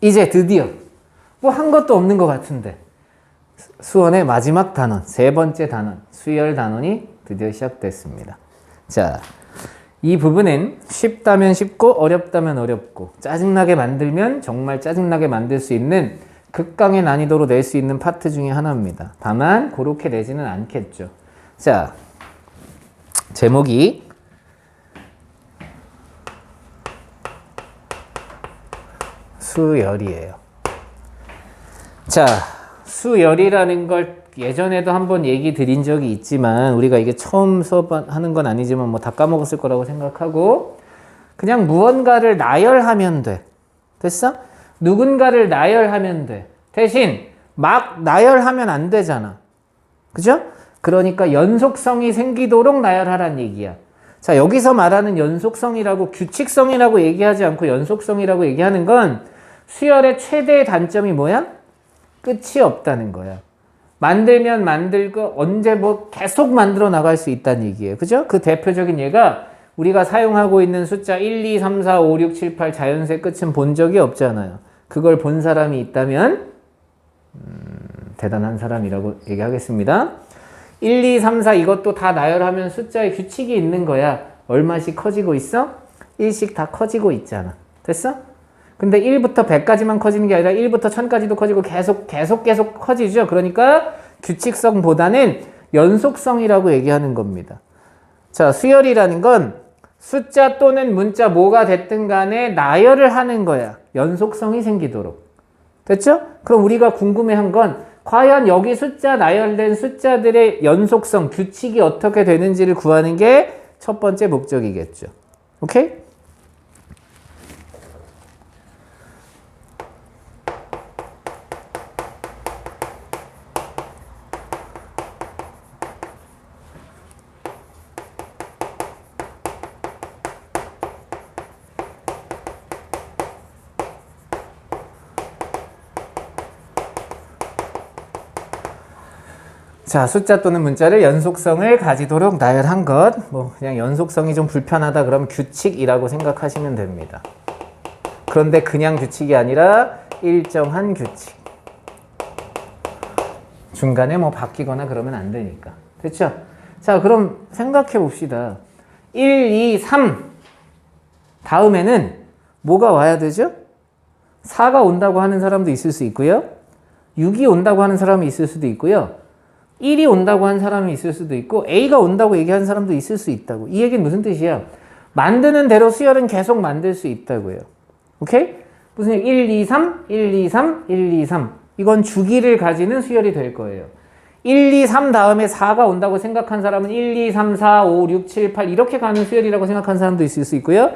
이제 드디어 뭐 한 것도 없는 것 같은데 수원의 마지막 단원, 세 번째 단원, 수열 단원이 드디어 시작됐습니다. 자, 이 부분은 쉽다면 쉽고 어렵다면 어렵고 짜증나게 만들면 정말 짜증나게 만들 수 있는 극강의 난이도로 낼 수 있는 파트 중에 하나입니다. 다만 그렇게 내지는 않겠죠. 자, 제목이 수열이에요. 자, 수열이라는 걸 예전에도 한번 얘기 드린 적이 있지만 우리가 이게 처음 수업하는 건 아니지만 뭐 다 까먹었을 거라고 생각하고 그냥 무언가를 나열하면 돼. 됐어? 누군가를 나열하면 돼. 대신 막 나열하면 안 되잖아. 그죠? 그러니까 연속성이 생기도록 나열하란 얘기야. 자, 여기서 말하는 연속성이라고 규칙성이라고 얘기하지 않고 연속성이라고 얘기하는 건 수열의 최대의 단점이 뭐야? 끝이 없다는 거야. 만들면 만들고 언제 뭐 계속 만들어 나갈 수 있다는 얘기예요. 그죠? 그 대표적인 예가 우리가 사용하고 있는 숫자 1, 2, 3, 4, 5, 6, 7, 8 자연수의 끝은 본 적이 없잖아요. 그걸 본 사람이 있다면 대단한 사람이라고 얘기하겠습니다. 1, 2, 3, 4 이것도 다 나열하면 숫자의 규칙이 있는 거야. 얼마씩 커지고 있어? 1씩 다 커지고 있잖아. 됐어? 근데 1부터 100까지만 커지는 게 아니라 1부터 1000까지도 커지고 계속 커지죠. 그러니까 규칙성보다는 연속성이라고 얘기하는 겁니다. 자, 수열이라는 건 숫자 또는 문자 뭐가 됐든 간에 나열을 하는 거야. 연속성이 생기도록. 됐죠? 그럼 우리가 궁금해한 건 과연 여기 숫자 나열된 숫자들의 연속성, 규칙이 어떻게 되는지를 구하는 게 첫 번째 목적이겠죠. 오케이? 자, 숫자 또는 문자를 연속성을 가지도록 나열한 것. 뭐 그냥 연속성이 좀 불편하다 그러면 규칙이라고 생각하시면 됩니다. 그런데 그냥 규칙이 아니라 일정한 규칙. 중간에 뭐 바뀌거나 그러면 안 되니까. 됐죠? 자, 그럼 생각해 봅시다. 1, 2, 3 다음에는 뭐가 와야 되죠? 4가 온다고 하는 사람도 있을 수 있고요. 6이 온다고 하는 사람이 있을 수도 있고요. 1이 온다고 하는 사람이 있을 수도 있고 A가 온다고 얘기하는 사람도 있을 수 있다고. 이 얘기는 무슨 뜻이야? 만드는 대로 수열은 계속 만들 수 있다고요. 오케이? 무슨 1, 2, 3, 1, 2, 3, 1, 2, 3 이건 주기를 가지는 수열이 될 거예요. 1, 2, 3 다음에 4가 온다고 생각한 사람은 1, 2, 3, 4, 5, 6, 7, 8 이렇게 가는 수열이라고 생각하는 사람도 있을 수 있고요.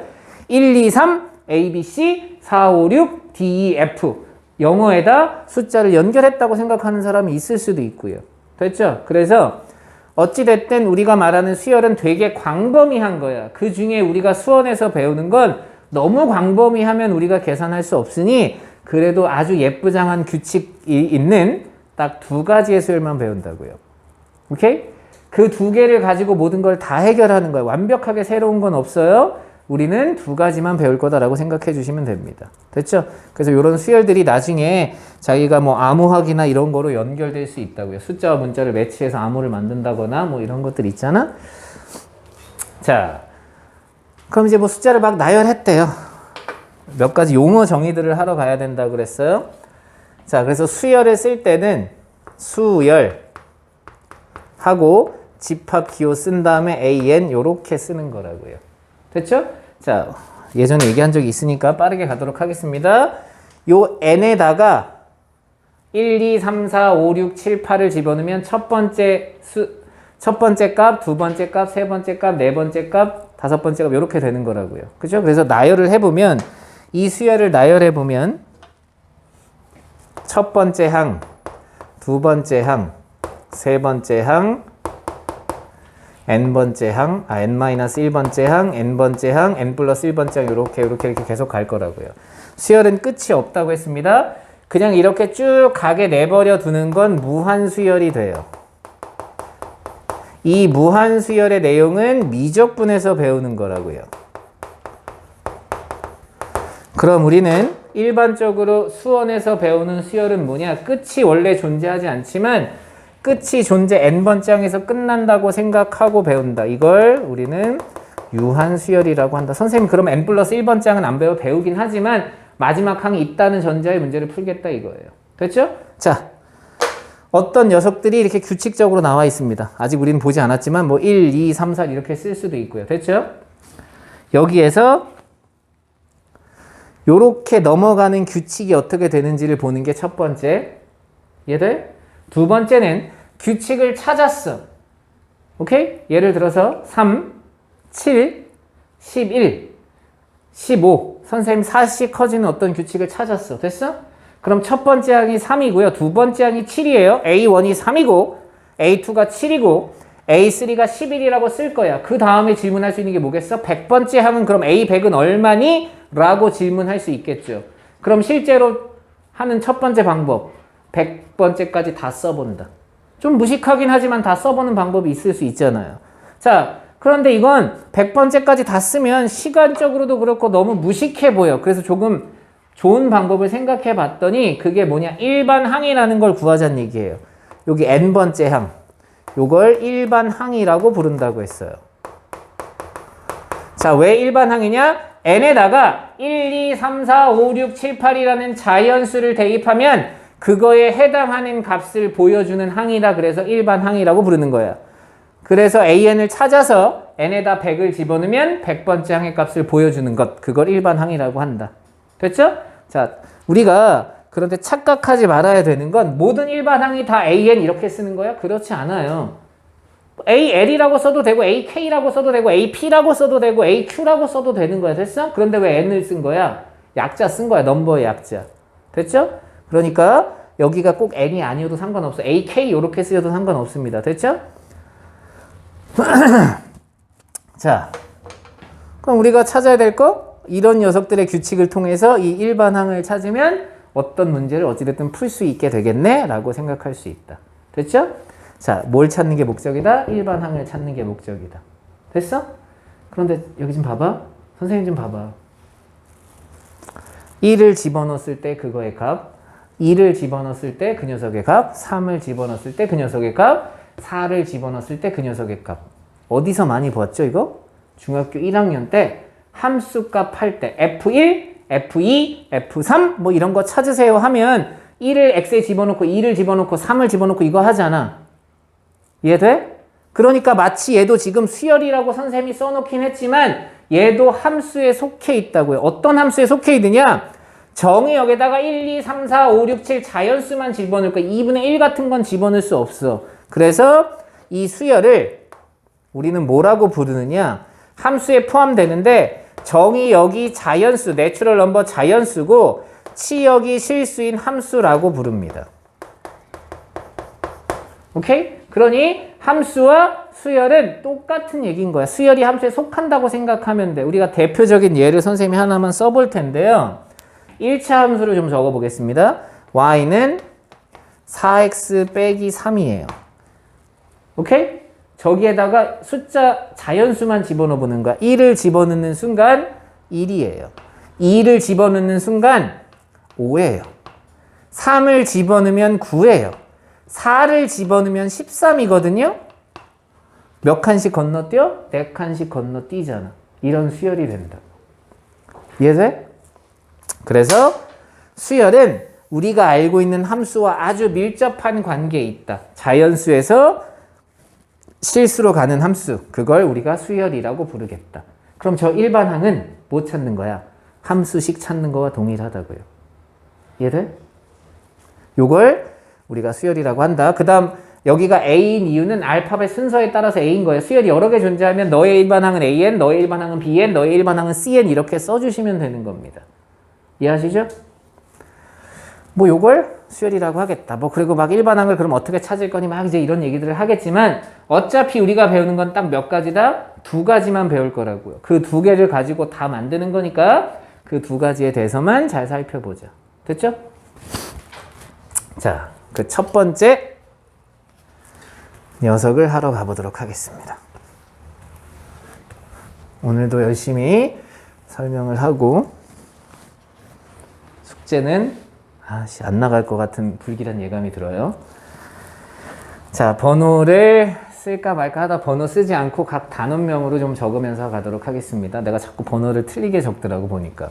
1, 2, 3, A, B, C, 4, 5, 6, D, E, F 영어에다 숫자를 연결했다고 생각하는 사람이 있을 수도 있고요. 됐죠? 그래서 어찌됐든 우리가 말하는 수열은 되게 광범위한 거야. 그 중에 우리가 수원에서 배우는 건 너무 광범위하면 우리가 계산할 수 없으니 그래도 아주 예쁘장한 규칙이 있는 딱 두 가지의 수열만 배운다고요. 오케이? 그 두 개를 가지고 모든 걸 다 해결하는 거예요. 완벽하게 새로운 건 없어요. 우리는 두 가지만 배울 거다라고 생각해 주시면 됩니다. 됐죠? 그래서 이런 수열들이 나중에 자기가 뭐 암호학이나 이런 거로 연결될 수 있다고요. 숫자와 문자를 매치해서 암호를 만든다거나 뭐 이런 것들 있잖아. 자, 그럼 이제 뭐 숫자를 막 나열했대요. 몇 가지 용어 정의들을 하러 가야 된다고 그랬어요. 자, 그래서 수열을 쓸 때는 수열 하고 집합 기호 쓴 다음에 AN 요렇게 쓰는 거라고요. 됐죠? 자, 예전에 얘기한 적이 있으니까 빠르게 가도록 하겠습니다. 요 n에다가 1, 2, 3, 4, 5, 6, 7, 8을 집어넣으면 첫 번째 값, 두 번째 값, 세 번째 값, 네 번째 값, 다섯 번째 값 이렇게 되는 거라고요. 그죠? 그래서 나열을 해보면 이 수열을 나열해보면 첫 번째 항, 두 번째 항, 세 번째 항, n번째 항, n-1번째 항, n번째 항, n 플러스 1번째 항 이렇게 계속 갈 거라고요. 수열은 끝이 없다고 했습니다. 그냥 이렇게 쭉 가게 내버려 두는 건 무한수열이 돼요. 이 무한수열의 내용은 미적분에서 배우는 거라고요. 그럼 우리는 일반적으로 수원에서 배우는 수열은 뭐냐? 끝이 원래 존재하지 않지만 끝이 존재 n번째 항에서 끝난다고 생각하고 배운다. 이걸 우리는 유한수열이라고 한다. 선생님 그럼 n 플러스 1번째 항은 안 배우긴 하지만 마지막 항이 있다는 전제의 문제를 풀겠다 이거예요. 됐죠? 자, 어떤 녀석들이 이렇게 규칙적으로 나와 있습니다. 아직 우리는 보지 않았지만 뭐 1, 2, 3, 4 이렇게 쓸 수도 있고요. 됐죠? 여기에서 요렇게 넘어가는 규칙이 어떻게 되는지를 보는 게 첫 번째. 이해돼? 두 번째는 규칙을 찾았어. 오케이? 예를 들어서 3, 7, 11, 15. 선생님 4씩 커지는 어떤 규칙을 찾았어. 됐어? 그럼 첫 번째 항이 3이고요. 두 번째 항이 7이에요. A1이 3이고 A2가 7이고 A3가 11이라고 쓸 거야. 그 다음에 질문할 수 있는 게 뭐겠어? 100번째 항은 그럼 A100은 얼마니? 라고 질문할 수 있겠죠. 그럼 실제로 하는 첫 번째 방법 100번째까지 다 써본다. 좀 무식하긴 하지만 다 써보는 방법이 있을 수 있잖아요. 자, 그런데 이건 100번째까지 다 쓰면 시간적으로도 그렇고 너무 무식해 보여. 그래서 조금 좋은 방법을 생각해 봤더니 그게 뭐냐? 일반 항이라는 걸 구하자는 얘기예요. 여기 n번째 항. 요걸 일반 항이라고 부른다고 했어요. 자, 왜 일반 항이냐? n에다가 1, 2, 3, 4, 5, 6, 7, 8이라는 자연수를 대입하면 그거에 해당하는 값을 보여주는 항이다. 그래서 일반 항이라고 부르는 거야. 그래서 an을 찾아서 n에다 100을 집어넣으면 100번째 항의 값을 보여주는 것. 그걸 일반 항이라고 한다. 됐죠? 자, 우리가 그런데 착각하지 말아야 되는 건 모든 일반 항이 다 an 이렇게 쓰는 거야? 그렇지 않아요. AL이라고 써도 되고 AK라고 써도 되고 AP라고 써도 되고 AQ라고 써도 되는 거야. 됐어? 그런데 왜 N을 쓴 거야? 약자 쓴 거야. 넘버의 약자. 됐죠? 그러니까 여기가 꼭 N이 아니어도 상관없어. AK 이렇게 쓰여도 상관없습니다. 됐죠? 자, 그럼 우리가 찾아야 될 거? 이런 녀석들의 규칙을 통해서 이 일반항을 찾으면 어떤 문제를 어찌됐든 풀 수 있게 되겠네? 라고 생각할 수 있다. 됐죠? 자, 뭘 찾는 게 목적이다? 일반항을 찾는 게 목적이다. 됐어? 그런데 여기 좀 봐봐. 선생님 좀 봐봐. 1을 집어넣었을 때 그거의 값, 2를 집어넣었을 때 그 녀석의 값, 3을 집어넣었을 때 그 녀석의 값, 4를 집어넣었을 때 그 녀석의 값. 어디서 많이 봤죠, 이거? 중학교 1학년 때 함수값 할 때 F1, F2, F3 뭐 이런 거 찾으세요 하면 1을 x에 집어넣고 2를 집어넣고 3을 집어넣고 이거 하잖아. 이해돼? 그러니까 마치 얘도 지금 수열이라고 선생님이 써놓긴 했지만 얘도 함수에 속해 있다고요. 어떤 함수에 속해 있느냐? 정의 여기다가 1, 2, 3, 4, 5, 6, 7 자연수만 집어넣을 거야. 2분의 1 같은 건 집어넣을 수 없어. 그래서 이 수열을 우리는 뭐라고 부르느냐? 함수에 포함되는데 정의 여기 자연수, 내추럴 넘버 자연수고 치역이 실수인 함수라고 부릅니다. 오케이? 그러니 함수와 수열은 똑같은 얘기인 거야. 수열이 함수에 속한다고 생각하면 돼. 우리가 대표적인 예를 선생님이 하나만 써볼 텐데요. 1차 함수를 좀 적어보겠습니다. y는 4x 빼기 3이에요. 오케이? 저기에다가 숫자 자연수만 집어넣어보는 거야. 1을 집어넣는 순간 1이에요. 2를 집어넣는 순간 5예요. 3을 집어넣으면 9예요. 4를 집어넣으면 13이거든요. 몇 칸씩 건너뛰어? 4칸씩 건너뛰잖아. 이런 수열이 된다. 이해돼? 그래서 수열은 우리가 알고 있는 함수와 아주 밀접한 관계에 있다. 자연수에서 실수로 가는 함수, 그걸 우리가 수열이라고 부르겠다. 그럼 저 일반항은 뭐 찾는 거야? 함수식 찾는 거와 동일하다고요. 이해돼? 요걸 우리가 수열이라고 한다. 그 다음 여기가 A인 이유는 알파벳 순서에 따라서 A인 거예요. 수열이 여러 개 존재하면 너의 일반항은 AN, 너의 일반항은 BN, 너의 일반항은 CN 이렇게 써주시면 되는 겁니다. 이해하시죠? 뭐 요걸 수열이라고 하겠다. 뭐 그리고 막 일반항을 그럼 어떻게 찾을 거니 막 이제 이런 얘기들을 하겠지만 어차피 우리가 배우는 건 딱 몇 가지다? 2가지만 배울 거라고요. 그 2개를 가지고 다 만드는 거니까 그 2가지에 대해서만 잘 살펴보자. 됐죠? 자, 그 첫 번째 녀석을 하러 가보도록 하겠습니다. 오늘도 열심히 설명을 하고 숙제는 안 나갈 것 같은 불길한 예감이 들어요. 자, 번호를 쓸까 말까 하다 번호 쓰지 않고 각 단원명으로 좀 적으면서 가도록 하겠습니다. 내가 자꾸 번호를 틀리게 적더라고 보니까.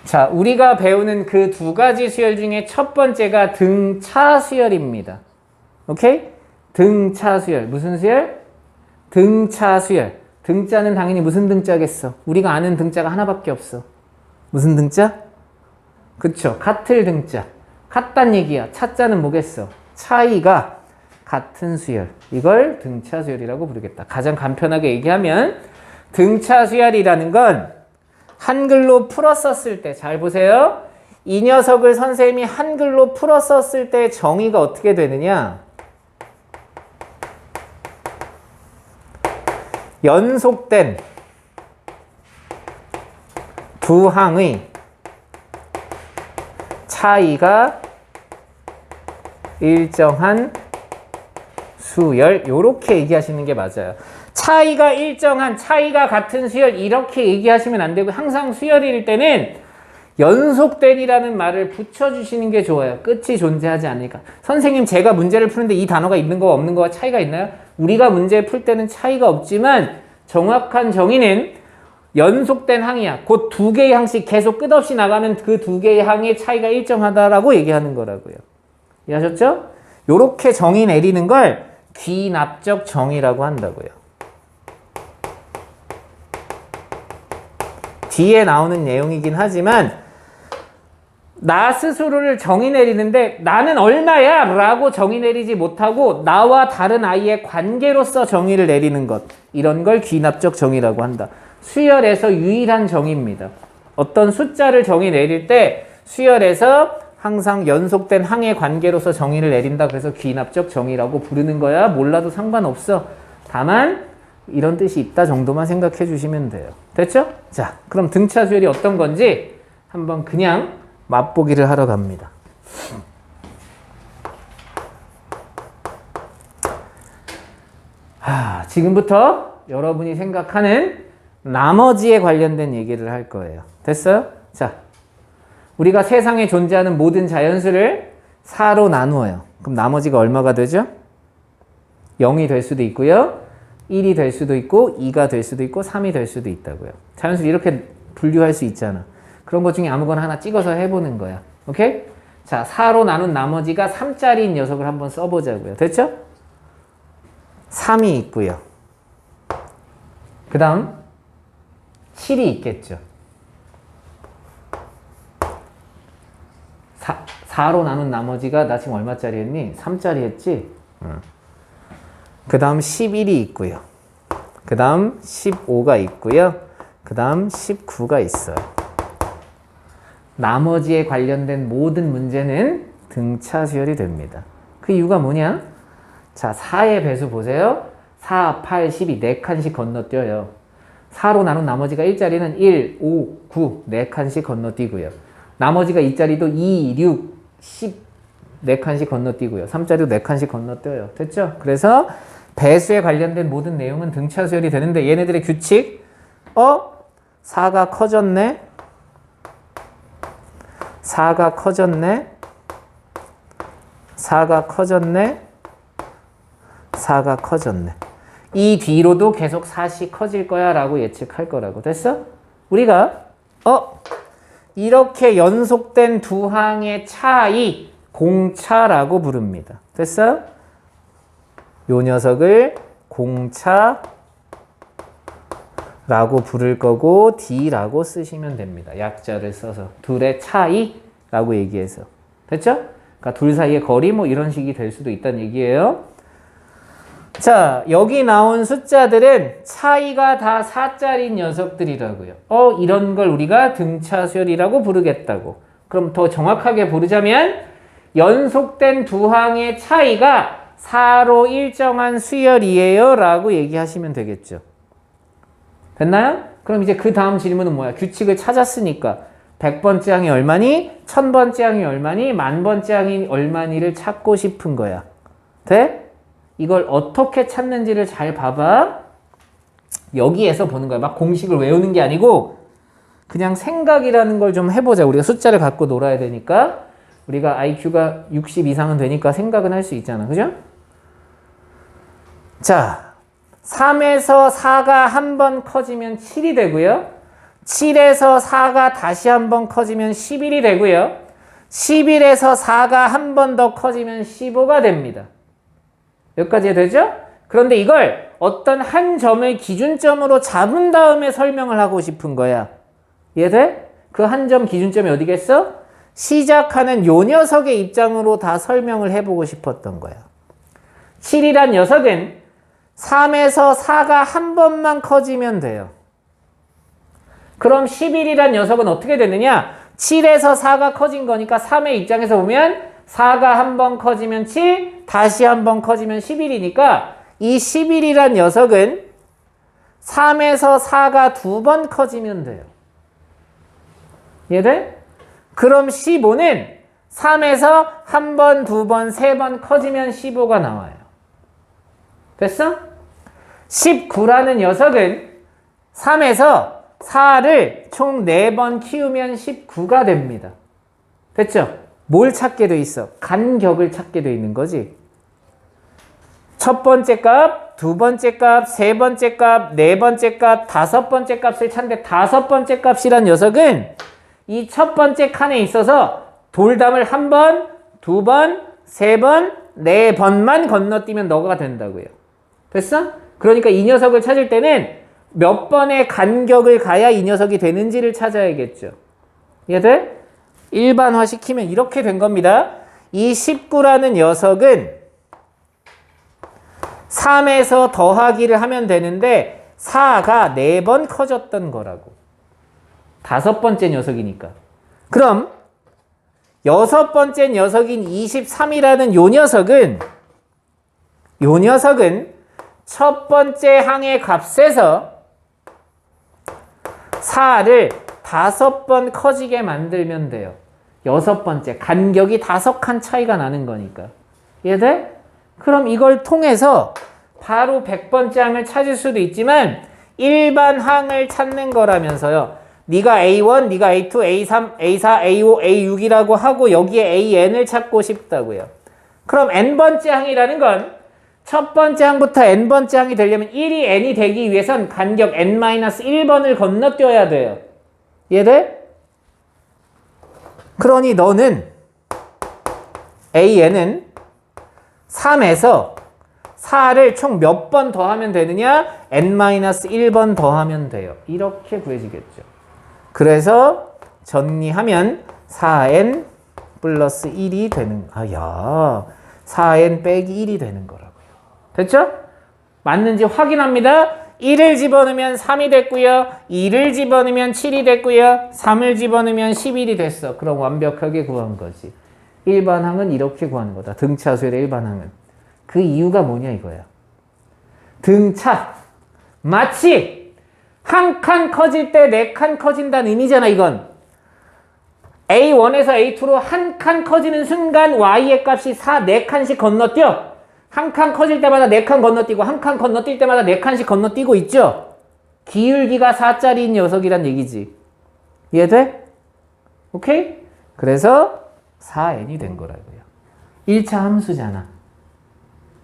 자, 우리가 배우는 그 두 가지 수열 중에 첫 번째가 등차 수열입니다. 오케이? 등차 수열. 무슨 수열? 등차 수열. 등자는 당연히 무슨 등자겠어? 우리가 아는 등자가 하나밖에 없어. 무슨 등자? 그쵸. 같을 등자. 같단 얘기야. 차자는 뭐겠어? 차이가 같은 수열. 이걸 등차 수열이라고 부르겠다. 가장 간편하게 얘기하면 등차 수열이라는 건 한글로 풀었었을 때, 잘 보세요. 이 녀석을 선생님이 한글로 풀었었을 때 정의가 어떻게 되느냐? 연속된 두 항의 차이가 일정한 수열, 요렇게 얘기하시는 게 맞아요. 차이가 일정한, 차이가 같은 수열, 이렇게 얘기하시면 안 되고, 항상 수열일 때는 연속된이라는 말을 붙여주시는 게 좋아요. 끝이 존재하지 않으니까. 선생님, 제가 문제를 푸는데 이 단어가 있는 거와 없는 거와 차이가 있나요? 우리가 문제 풀 때는 차이가 없지만 정확한 정의는 연속된 항이야. 곧 두 개의 항씩 계속 끝없이 나가는 그 두 개의 항의 차이가 일정하다라고 얘기하는 거라고요. 이해하셨죠? 요렇게 정의 내리는 걸 귀납적 정의라고 한다고요. 뒤에 나오는 내용이긴 하지만 나 스스로를 정의 내리는데 나는 얼마야? 라고 정의 내리지 못하고 나와 다른 아이의 관계로서 정의를 내리는 것, 이런 걸 귀납적 정의라고 한다. 수열에서 유일한 정의입니다. 어떤 숫자를 정의 내릴 때 수열에서 항상 연속된 항의 관계로서 정의를 내린다. 그래서 귀납적 정의라고 부르는 거야. 몰라도 상관없어. 다만 이런 뜻이 있다 정도만 생각해 주시면 돼요. 됐죠? 자, 그럼 등차 수열이 어떤 건지 한번 그냥 맛보기를 하러 갑니다. 지금부터 여러분이 생각하는 나머지에 관련된 얘기를 할 거예요. 됐어요? 자, 우리가 세상에 존재하는 모든 자연수를 4로 나누어요. 그럼 나머지가 얼마가 되죠? 0이 될 수도 있고요. 1이 될 수도 있고 2가 될 수도 있고 3이 될 수도 있다고요. 자연수를 이렇게 분류할 수 있잖아. 그런 것 중에 아무거나 하나 찍어서 해보는 거야. 오케이? 자, 4로 나눈 나머지가 3짜리인 녀석을 한번 써보자고요. 됐죠? 3이 있고요. 그 다음 7이 있겠죠. 4로 나눈 나머지가 나 지금 얼마짜리 했니? 3짜리 했지? 그 다음 11이 있고요. 그 다음 15가 있고요. 그 다음 19가 있어요. 나머지에 관련된 모든 문제는 등차 수열이 됩니다. 그 이유가 뭐냐? 자, 4의 배수 보세요. 4, 8, 12, 4칸씩 건너뛰어요. 4로 나눈 나머지가 1자리는 1, 5, 9, 4칸씩 건너뛰고요. 나머지가 2자리도 2, 6, 10, 4칸씩 건너뛰고요. 3자리도 4칸씩 건너뛰어요. 됐죠? 그래서 배수에 관련된 모든 내용은 등차 수열이 되는데 얘네들의 규칙, 4가 커졌네. 4가 커졌네. 4가 커졌네. 4가 커졌네. 이 뒤로도 계속 4씩 커질 거야 라고 예측할 거라고. 됐어? 우리가 이렇게 연속된 두 항의 차이 공차라고 부릅니다. 됐어요? 요 녀석을 공차라고 부를 거고 D라고 쓰시면 됩니다. 약자를 써서 둘의 차이라고 얘기해서. 됐죠? 그러니까 둘 사이의 거리 뭐 이런 식이 될 수도 있다는 얘기예요. 자, 여기 나온 숫자들은 차이가 다 4짜리인 녀석들이라고요. 이런 걸 우리가 등차 수열이라고 부르겠다고. 그럼 더 정확하게 부르자면 연속된 두 항의 차이가 4로 일정한 수열이에요 라고 얘기하시면 되겠죠. 됐나요? 그럼 이제 그 다음 질문은 뭐야? 규칙을 찾았으니까 100번째 항이 얼마니? 1000번째 항이 얼마니? 10,000번째 항이 얼마니를 찾고 싶은 거야. 돼? 이걸 어떻게 찾는지를 잘 봐봐. 여기에서 보는 거야. 막 공식을 외우는 게 아니고 그냥 생각이라는 걸 좀 해보자. 우리가 숫자를 갖고 놀아야 되니까. 우리가 IQ가 60 이상은 되니까 생각은 할 수 있잖아. 그죠? 자, 3에서 4가 한 번 커지면 7이 되고요. 7에서 4가 다시 한 번 커지면 11이 되고요. 11에서 4가 한 번 더 커지면 15가 됩니다. 여기까지 되죠? 그런데 이걸 어떤 한 점을 기준점으로 잡은 다음에 설명을 하고 싶은 거야. 이해돼? 그 한 점 기준점이 어디겠어? 시작하는 요 녀석의 입장으로 다 설명을 해보고 싶었던 거야. 7이란 녀석은 3에서 4가 한 번만 커지면 돼요. 그럼 11이란 녀석은 어떻게 되느냐? 7에서 4가 커진 거니까 3의 입장에서 보면 4가 한 번 커지면 7, 다시 한 번 커지면 11이니까 이 11이란 녀석은 3에서 4가 두 번 커지면 돼요. 이해돼? 그럼 15는 3에서 한 번, 두 번, 세 번 커지면 15가 나와요. 됐어? 19라는 녀석은 3에서 4를 총 4번 키우면 19가 됩니다. 됐죠? 뭘 찾게 돼 있어? 간격을 찾게 돼 있는 거지. 첫 번째 값, 두 번째 값, 세 번째 값, 네 번째 값, 다섯 번째 값을 찾는데 다섯 번째 값이란 녀석은 이 첫 번째 칸에 있어서 돌담을 한 번, 두 번, 세 번, 네 번만 건너뛰면 너가 된다고요. 됐어? 그러니까 이 녀석을 찾을 때는 몇 번의 간격을 가야 이 녀석이 되는지를 찾아야겠죠. 이해돼? 일반화 시키면 이렇게 된 겁니다. 이 19라는 녀석은 3에서 더하기를 하면 되는데 4가 4번 커졌던 거라고. 다섯 번째 녀석이니까. 그럼 여섯 번째 녀석인 23이라는 요 녀석은 첫 번째 항의 값에서 4를 5번 커지게 만들면 돼요. 여섯 번째 간격이 5칸 차이가 나는 거니까. 이해돼? 그럼 이걸 통해서 바로 100번째 항을 찾을 수도 있지만 일반 항을 찾는 거라면서요. 네가 A1, 네가 A2, A3, A4, A5, A6이라고 하고 여기에 AN을 찾고 싶다고요. 그럼 n번째 항이라는 건 첫 번째 항부터 n번째 항이 되려면 1이 n이 되기 위해선 간격 n-1번을 건너뛰어야 돼요. 이해돼? 그러니 너는 AN은 3에서 4를 총 몇 번 더하면 되느냐? n-1번 더하면 돼요. 이렇게 구해지겠죠. 그래서 정리하면 4n 플러스 1이 되는, 4n 빼기 1이 되는 거라고요. 됐죠? 맞는지 확인합니다. 1을 집어넣으면 3이 됐고요. 2를 집어넣으면 7이 됐고요. 3을 집어넣으면 11이 됐어. 그럼 완벽하게 구한 거지. 일반항은 이렇게 구하는 거다. 등차수열의 일반항은. 그 이유가 뭐냐 이거야. 등차. 마치 한 칸 커질 때 4칸 커진다는 의미잖아 이건. A1에서 A2로 한 칸 커지는 순간 Y의 값이 4칸씩 건너뛰어. 한 칸 커질 때마다 4칸 건너뛰고 한 칸 건너뛸 때마다 4칸씩 건너뛰고 있죠. 기울기가 4짜리인 녀석이란 얘기지. 이해돼? 오케이? 그래서 4n이 된 거라고요. 1차 함수잖아.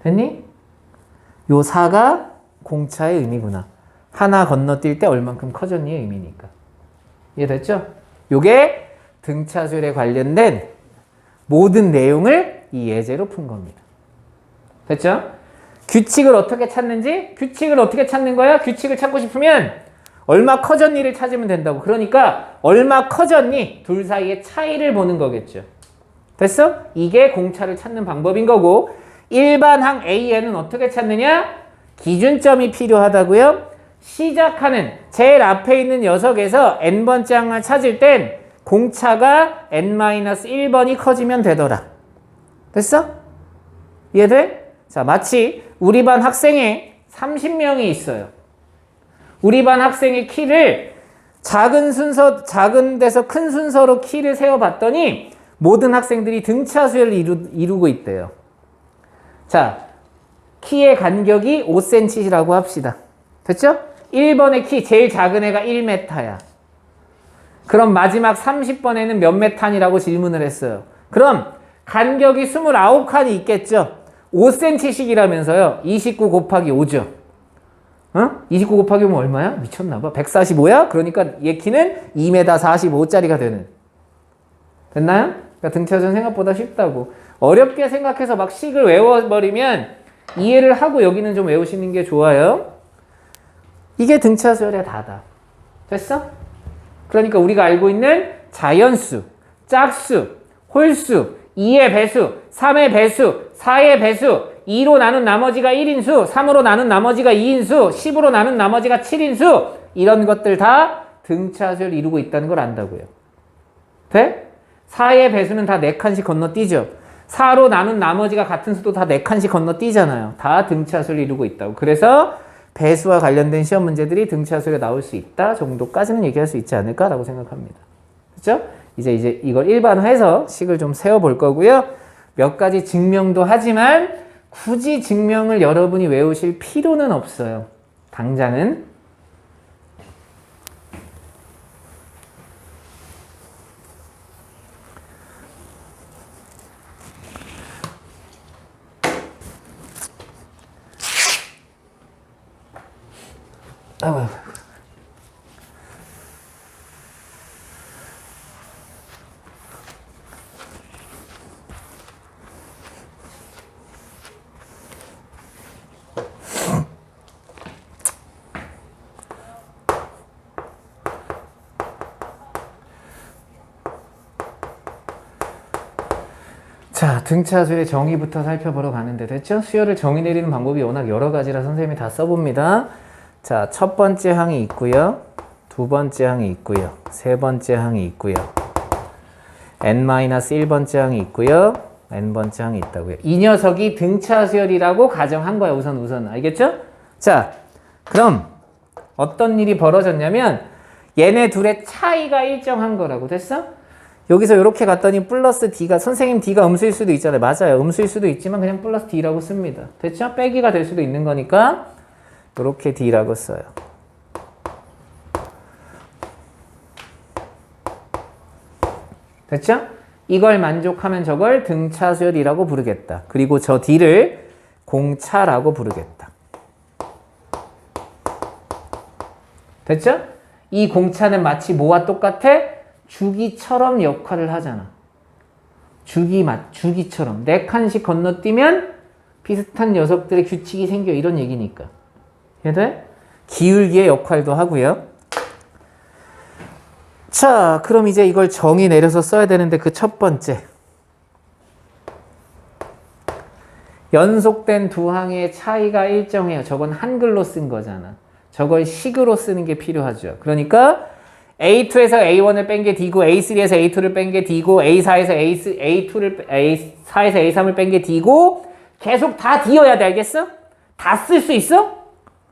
됐니? 요 4가 공차의 의미구나. 하나 건너뛸 때 얼만큼 커졌니의 의미니까. 이해됐죠? 요게 등차수열에 관련된 모든 내용을 이 예제로 푼 겁니다. 됐죠? 규칙을 어떻게 찾는지? 규칙을 어떻게 찾는 거야? 규칙을 찾고 싶으면 얼마 커졌니를 찾으면 된다고. 그러니까 얼마 커졌니? 둘 사이의 차이를 보는 거겠죠. 됐어? 이게 공차를 찾는 방법인 거고 일반항 AN은 어떻게 찾느냐? 기준점이 필요하다고요? 시작하는 제일 앞에 있는 녀석에서 n번째 항을 찾을 땐 공차가 n-1번이 커지면 되더라. 됐어? 이해돼? 자, 마치 우리 반 학생에 30명이 있어요. 우리 반 학생의 키를 작은 데서 큰 순서로 키를 세워봤더니 모든 학생들이 등차 수열을 이루고 있대요. 자, 키의 간격이 5cm라고 합시다. 됐죠? 1번의 키 제일 작은 애가 1m야. 그럼 마지막 30번에는 몇 m이라고 질문을 했어요. 그럼 간격이 29칸이 있겠죠? 5cm씩이라면서요. 29 곱하기 5죠. 29 곱하기 5면 얼마야? 미쳤나봐. 145야? 그러니까 얘 키는 2m 45짜리가 되는. 됐나요? 그러니까 등차수는 생각보다 쉽다고. 어렵게 생각해서 막 식을 외워버리면 이해를 하고 여기는 좀 외우시는 게 좋아요. 이게 등차수열의 다다. 됐어? 그러니까 우리가 알고 있는 자연수, 짝수, 홀수, 2의 배수, 3의 배수, 4의 배수, 2로 나눈 나머지가 1인수, 3으로 나눈 나머지가 2인수, 10으로 나눈 나머지가 7인수, 이런 것들 다 등차수를 이루고 있다는 걸 안다고요. 돼? 4의 배수는 다 4칸씩 건너뛰죠. 4로 나눈 나머지가 같은 수도 다 4칸씩 건너뛰잖아요. 다 등차수를 이루고 있다고. 그래서 배수와 관련된 시험 문제들이 등차수에 나올 수 있다 정도까지는 얘기할 수 있지 않을까라고 생각합니다. 그렇죠? 이제 이걸 일반화해서 식을 좀 세워볼 거고요. 몇 가지 증명도 하지만 굳이 증명을 여러분이 외우실 필요는 없어요. 당장은. 자, 등차수의 정의부터 살펴보러 가는데 됐죠? 수열을 정의 내리는 방법이 워낙 여러 가지라 선생님이 다 써봅니다. 자, 첫 번째 항이 있고요. 두 번째 항이 있고요. 세 번째 항이 있고요. n-1번째 항이 있고요. n번째 항이 있다고요. 이 녀석이 등차수열이라고 가정한 거야. 우선 알겠죠? 자, 그럼 어떤 일이 벌어졌냐면 얘네 둘의 차이가 일정한 거라고. 됐어? 여기서 이렇게 갔더니 플러스 D가, 선생님 D가 음수일 수도 있잖아요. 맞아요. 음수일 수도 있지만 그냥 플러스 D라고 씁니다. 됐죠? 빼기가 될 수도 있는 거니까 이렇게 D라고 써요. 됐죠? 이걸 만족하면 저걸 등차수열이라고 부르겠다. 그리고 저 D를 공차라고 부르겠다. 됐죠? 이 공차는 마치 뭐와 똑같아? 주기처럼 역할을 하잖아. 주기처럼. 4칸씩 건너뛰면 비슷한 녀석들의 규칙이 생겨. 이런 얘기니까. 이해돼? 기울기의 역할도 하고요. 자, 그럼 이제 이걸 정의 내려서 써야 되는데 그 첫 번째. 연속된 두 항의 차이가 일정해요. 저건 한글로 쓴 거잖아. 저걸 식으로 쓰는 게 필요하죠. 그러니까 A2에서 A1을 뺀 게 D고 A3에서 A2를 뺀 게 D고 A4에서 A4에서 A3을 뺀 게 D고 계속 다 D여야 돼. 알겠어? 다 쓸 수 있어?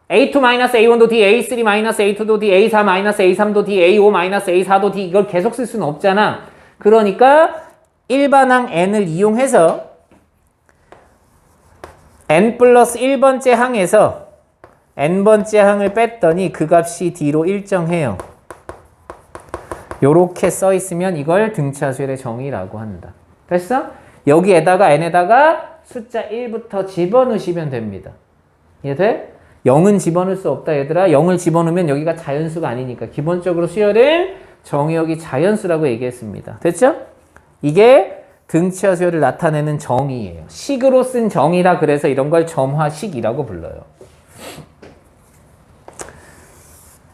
A2-A1도 D, A3-A2도 D, A4-A3도 D, A5-A4도 D 이걸 계속 쓸 수는 없잖아. 그러니까 일반항 N을 이용해서 N 플러스 1번째 항에서 N번째 항을 뺐더니 그 값이 D로 일정해요. 요렇게 써 있으면 이걸 등차수열의 정의라고 한다. 됐어? 여기에다가 N에다가 숫자 1부터 집어넣으시면 됩니다. 이해돼? 0은 집어넣을 수 없다 얘들아. 0을 집어넣으면 여기가 자연수가 아니니까 기본적으로 수열은 정의역이 자연수라고 얘기했습니다. 됐죠? 이게 등차수열을 나타내는 정의예요. 식으로 쓴 정의라 그래서 이런 걸 점화식이라고 불러요.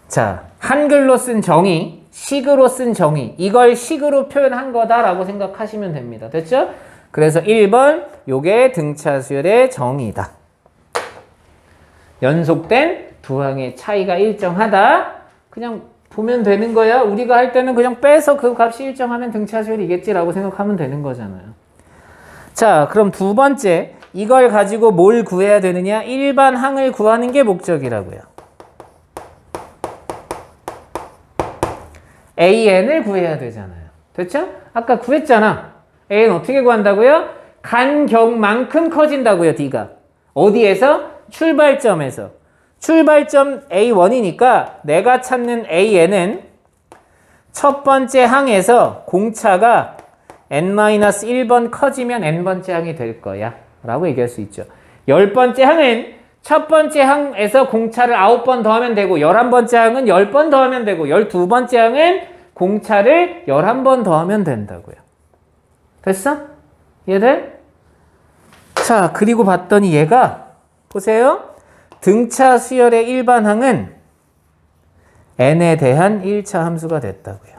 자, 한글로 쓴 정의, 식으로 쓴 정의, 이걸 식으로 표현한 거다라고 생각하시면 됩니다. 됐죠? 그래서 1번 요게 등차수열의 정의다. 연속된 두 항의 차이가 일정하다. 그냥 보면 되는 거야. 우리가 할 때는 그냥 빼서 그 값이 일정하면 등차수열이겠지라고 생각하면 되는 거잖아요. 자, 그럼 두 번째, 이걸 가지고 뭘 구해야 되느냐? 일반 항을 구하는 게 목적이라고요. AN을 구해야 되잖아요. 됐죠? 아까 구했잖아. AN 어떻게 구한다고요? 간격만큼 커진다고요, D가. 어디에서? 출발점에서. 출발점 A1이니까 내가 찾는 A에는 첫 번째 항에서 공차가 n-1번 커지면 n번째 항이 될 거야 라고 얘기할 수 있죠. 10번째 항은 첫 번째 항에서 공차를 9번 더하면 되고 11번째 항은 10번 더하면 되고 12번째 항은 공차를 11번 더하면 된다고요. 됐어? 이해돼? 자, 그리고 봤더니 얘가 보세요. 등차 수열의 일반항은 n에 대한 1차 함수가 됐다고요.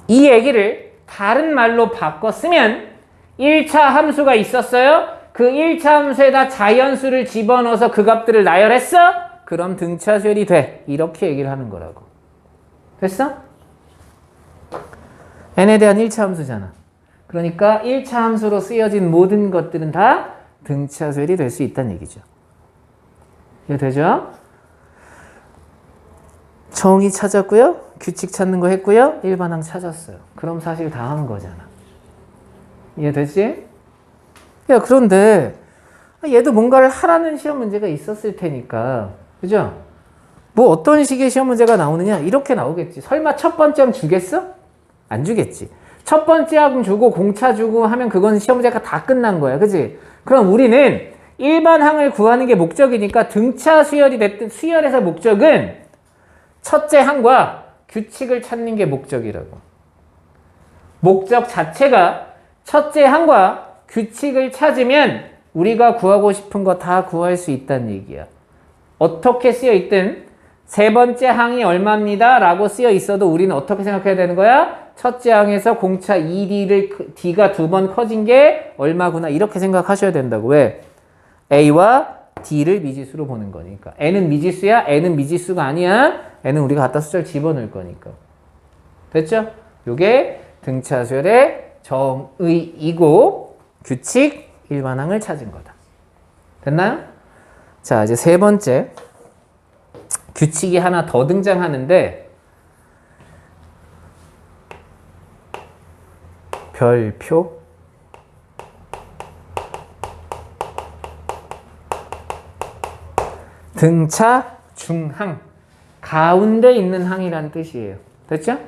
이 얘기를 다른 말로 바꿔 쓰면 1차 함수가 있었어요. 그 1차 함수에다 자연수를 집어넣어서 그 값들을 나열했어? 그럼 등차 수열이 돼. 이렇게 얘기를 하는 거라고. 됐어? n에 대한 1차 함수잖아. 그러니까 1차 함수로 쓰여진 모든 것들은 다 등차 수열이 될 수 있다는 얘기죠. 이해되죠? 정의 찾았고요. 규칙 찾는 거 했고요. 일반항 찾았어요. 그럼 사실 다 한 거잖아. 이해되지? 야, 그런데 얘도 뭔가를 하라는 시험 문제가 있었을 테니까, 그죠? 뭐 어떤 식의 시험 문제가 나오느냐? 이렇게 나오겠지. 설마 첫 번째 항 주겠어? 안 주겠지. 첫 번째 항 주고 공차 주고 하면 그건 시험 문제가 다 끝난 거야. 그지? 그럼 우리는 일반항을 구하는 게 목적이니까 등차 수열이 됐든 수열에서 목적은 첫째 항과 규칙을 찾는 게 목적이라고. 목적 자체가 첫째 항과 규칙을 찾으면 우리가 구하고 싶은 거 다 구할 수 있다는 얘기야. 어떻게 쓰여 있든 세 번째 항이 얼마입니다 라고 쓰여 있어도 우리는 어떻게 생각해야 되는 거야? 첫째 항에서 공차 2D를 D가 2번 커진 게 얼마구나 이렇게 생각하셔야 된다고. 왜? A와 D를 미지수로 보는 거니까. N은 미지수야? N은 미지수가 아니야. N은 우리가 갖다 숫자를 집어넣을 거니까. 됐죠? 요게 등차 수열의 정의이고 규칙 일반항을 찾은 거다. 됐나요? 자, 이제 세 번째. 규칙이 하나 더 등장하는데 별표 등차 중항 가운데 있는 항이라는 뜻이에요. 됐죠?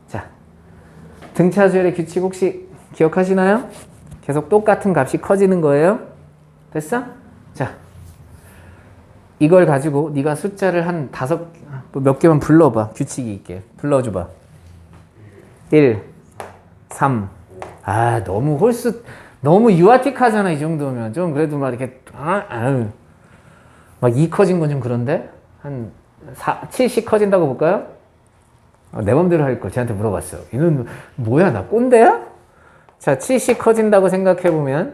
자, 등차 수열의 규칙 혹시 기억하시나요? 계속 똑같은 값이 커지는 거예요. 됐어? 자, 이걸 가지고 네가 숫자를 한 몇 개만 불러봐. 규칙이 있게. 불러줘봐. 1, 3. 아, 너무 유아틱하잖아, 이 정도면. 좀 그래도 막 이렇게, 막 2 커진 건 좀 그런데? 한 7씩 커진다고 볼까요? 내 맘대로 할 걸. 쟤한테 물어봤어. 이는 뭐야, 나 꼰대야? 자, 7씩 커진다고 생각해보면,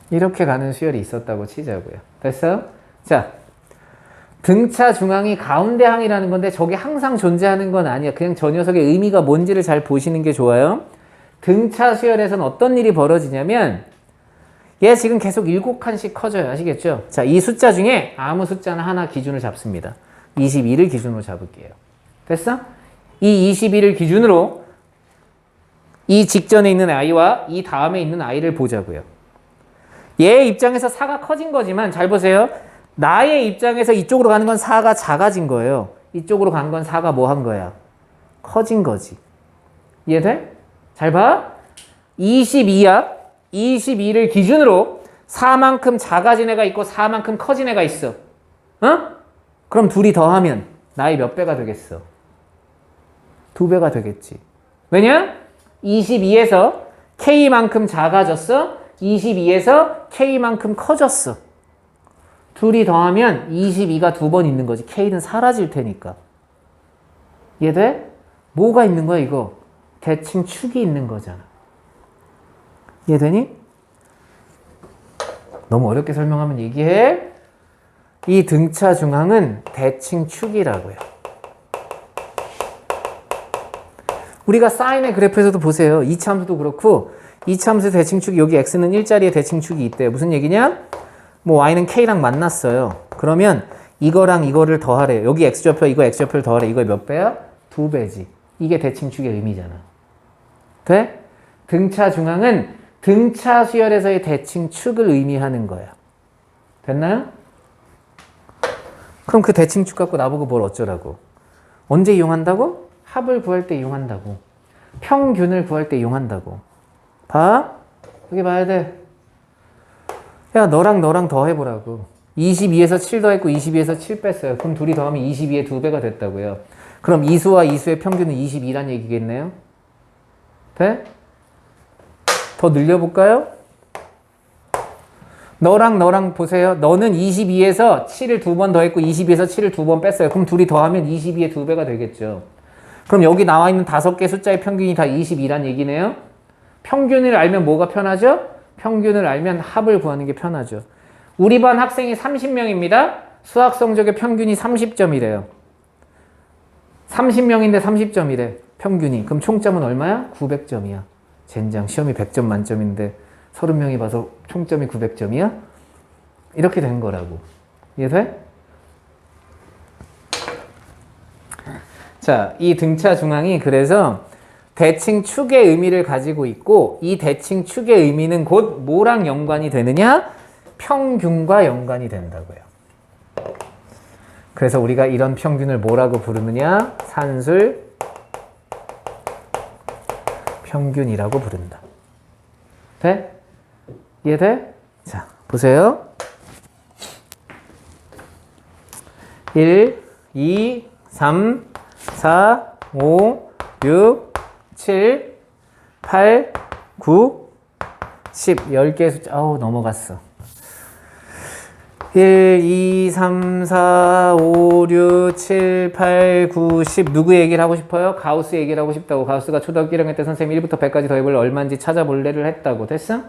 이렇게 가는 수열이 있었다고 치자고요. 됐어요? 자, 등차 중항이 가운데 항이라는 건데 저게 항상 존재하는 건 아니야. 그냥 저 녀석의 의미가 뭔지를 잘 보시는 게 좋아요. 등차 수열에서는 어떤 일이 벌어지냐면 얘 지금 계속 7칸씩 커져요. 아시겠죠? 자, 이 숫자 중에 아무 숫자나 하나 기준을 잡습니다. 22를 기준으로 잡을게요. 됐어? 이 22를 기준으로 이 직전에 있는 i와 이 다음에 있는 i를 보자고요. 얘 입장에서 4가 커진 거지만 잘 보세요. 나의 입장에서 이쪽으로 가는 건 4가 작아진 거예요. 이쪽으로 간 건 4가 뭐 한 거야? 커진 거지. 이해돼? 잘 봐. 22야. 22를 기준으로 4만큼 작아진 애가 있고 4만큼 커진 애가 있어. 어? 그럼 둘이 더하면 나의 몇 배가 되겠어? 2배가 되겠지. 왜냐? 22에서 K만큼 작아졌어. 22에서 K만큼 커졌어. 둘이 더하면 22가 2번 있는 거지. K는 사라질 테니까. 이해돼? 뭐가 있는 거야 이거? 대칭 축이 있는 거잖아. 이해되니? 너무 어렵게 설명하면 얘기해. 이 등차 중항은 대칭 축이라고요. 우리가 사인의 그래프에서도 보세요. 이차함수도 그렇고 이차함수 대칭축이 여기 x는 1자리에 대칭축이 있대요. 무슨 얘기냐? 뭐 y는 k랑 만났어요. 그러면 이거랑 이거를 더하래. 여기 x좌표, 이거 x좌표를 더하래. 이거 몇 배야? 2배지. 이게 대칭축의 의미잖아. 돼? 등차 중앙은 등차 수열에서의 대칭축을 의미하는 거야. 됐나요? 그럼 그 대칭축 갖고 나보고 뭘 어쩌라고? 언제 이용한다고? 합을 구할 때 이용한다고. 평균을 구할 때 이용한다고. 봐? 여기 봐야 돼. 야, 너랑 너랑 더해보라고. 22에서 7 더했고 22에서 7 뺐어요. 그럼 둘이 더하면 22의 2배가 됐다고요. 그럼 이수와 이수의 평균은 22란 얘기겠네요. 돼? 더 늘려볼까요? 너랑 너랑 보세요. 너는 22에서 7을 2번 더했고 22에서 7을 2번 뺐어요. 그럼 둘이 더하면 22의 2배가 되겠죠. 그럼 여기 나와 있는 5개 숫자의 평균이 다 22란 얘기네요. 평균을 알면 뭐가 편하죠? 평균을 알면 합을 구하는 게 편하죠. 우리 반 학생이 30명입니다. 수학 성적의 평균이 30점이래요. 30명인데 30점이래. 평균이. 그럼 총점은 얼마야? 900점이야. 젠장. 시험이 100점 만점인데 30명이 봐서 총점이 900점이야? 이렇게 된 거라고. 이해돼? 자, 이 등차 중앙이 그래서 대칭축의 의미를 가지고 있고 이 대칭축의 의미는 곧 뭐랑 연관이 되느냐? 평균과 연관이 된다고요. 그래서 우리가 이런 평균을 뭐라고 부르느냐? 산술 평균이라고 부른다. 돼? 이해돼? 자, 보세요. 1, 2, 3, 4, 5, 6, 7, 8, 9, 10. 10개의 숫자. 아우, 넘어갔어. 1, 2, 3, 4, 5, 6, 7, 8, 9, 10. 누구 얘기를 하고 싶어요? 가우스 얘기를 하고 싶다고. 가우스가 초등학교 1학년 때 선생님이 1부터 100까지 더해볼래 얼마인지 찾아볼래를 했다고. 됐어?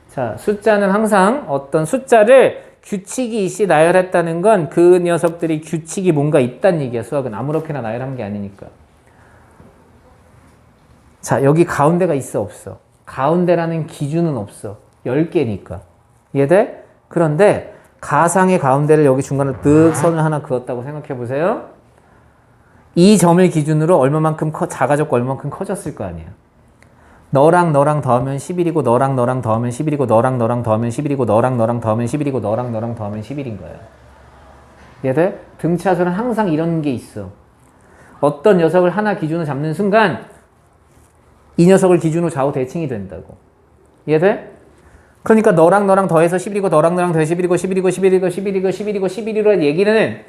자, 숫자는 항상 어떤 숫자를 규칙이 있이 나열했다는 건 그 녀석들이 규칙이 뭔가 있다는 얘기야. 수학은 아무렇게나 나열한 게 아니니까. 자, 여기 가운데가 있어 없어? 가운데라는 기준은 없어. 10개니까. 이해돼? 그런데 가상의 가운데를 여기 중간에 뜩 선을 하나 그었다고 생각해 보세요. 이 점을 기준으로 얼마만큼 작아졌고 얼마만큼 커졌을 거 아니야. 너랑 너랑 더하면 11이고 너랑 너랑 더하면 11이고 너랑 너랑 더하면 11이고 너랑 너랑 더하면 11이고 너랑 너랑 더하면 11인 거야. 이해돼? 등차수는 항상 이런 게 있어. 어떤 녀석을 하나 기준으로 잡는 순간 이 녀석을 기준으로 좌우 대칭이 된다고. 이해돼? 그러니까 너랑 너랑 더해서 11이고 너랑 너랑 더해서 11이고 11이고 11이고 11이고 11이고 11이고 얘기는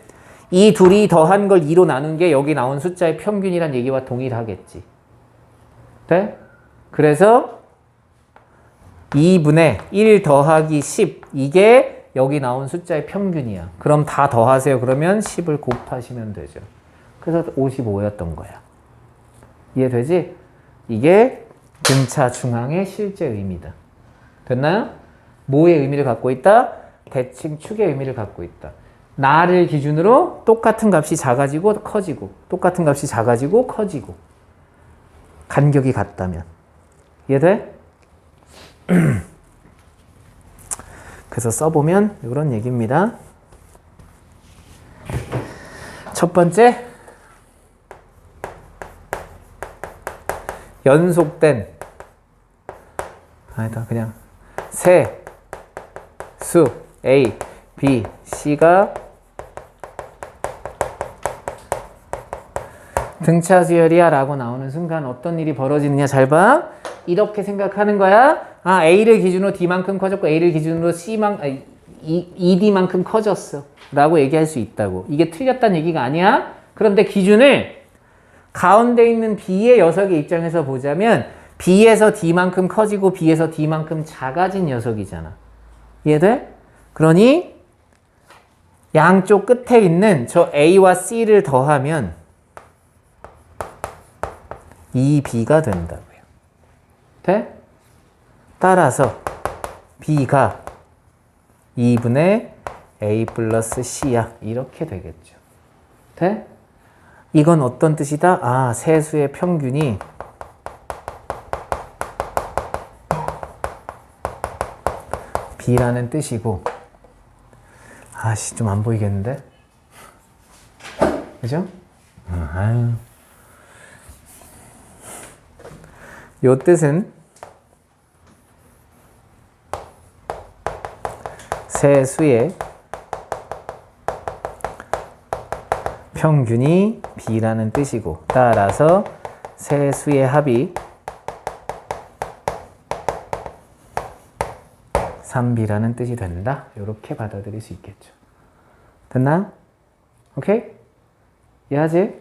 이 둘이 더한 걸 2로 나눈 게 여기 나온 숫자의 평균이란 얘기와 동일하겠지. 돼? 그래서 2분의 1 더하기 10 이게 여기 나온 숫자의 평균이야. 그럼 다 더하세요. 그러면 10을 곱하시면 되죠. 그래서 55였던 거야. 이해되지? 이게 등차 중앙의 실제 의미다. 됐나요? 뭐의 의미를 갖고 있다? 대칭축의 의미를 갖고 있다. 나를 기준으로 똑같은 값이 작아지고 커지고 똑같은 값이 작아지고 커지고 간격이 같다면. 이해돼? 그래서 써보면 이런 얘기입니다. 첫 번째, 연속된 아니다 그냥 세 수 A, B, C가 등차 수열이야 라고 나오는 순간 어떤 일이 벌어지느냐 잘 봐. 이렇게 생각하는 거야. 아, A를 기준으로 D만큼 커졌고 A를 기준으로 ED만큼 커졌어 라고 얘기할 수 있다고. 이게 틀렸다는 얘기가 아니야. 그런데 기준을 가운데 있는 B의 녀석의 입장에서 보자면 B에서 D만큼 커지고 B에서 D만큼 작아진 녀석이잖아. 이해돼? 그러니 양쪽 끝에 있는 저 A와 C를 더하면 EB가 된다고요. 돼? 따라서 B가 2분의 A 플러스 C야. 이렇게 되겠죠. 돼? 이건 어떤 뜻이다? 아, 세수의 평균이 B라는 뜻이고 아씨, 좀 안 보이겠는데? 그죠? 아유. 요 뜻은 세 수의 평균이 B라는 뜻이고, 따라서 세 수의 합이 3B라는 뜻이 된다. 이렇게 받아들일 수 있겠죠. 됐나? 오케이? 이해하지?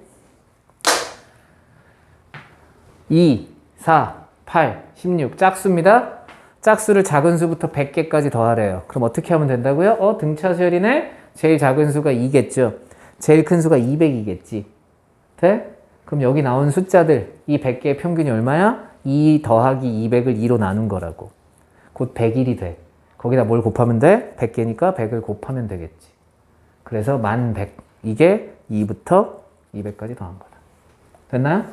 2, 4, 8, 16 짝수입니다. 짝수를 작은 수부터 100개까지 더하래요. 그럼 어떻게 하면 된다고요? 등차 수열이네? 제일 작은 수가 2겠죠. 제일 큰 수가 200이겠지. 돼? 그럼 여기 나온 숫자들, 이 100개의 평균이 얼마야? 2 더하기 200을 2로 나눈 거라고. 곧 100일이 돼. 거기다 뭘 곱하면 돼? 100개니까 100을 곱하면 되겠지. 그래서 1100. 이게 2부터 200까지 더한 거다. 됐나요?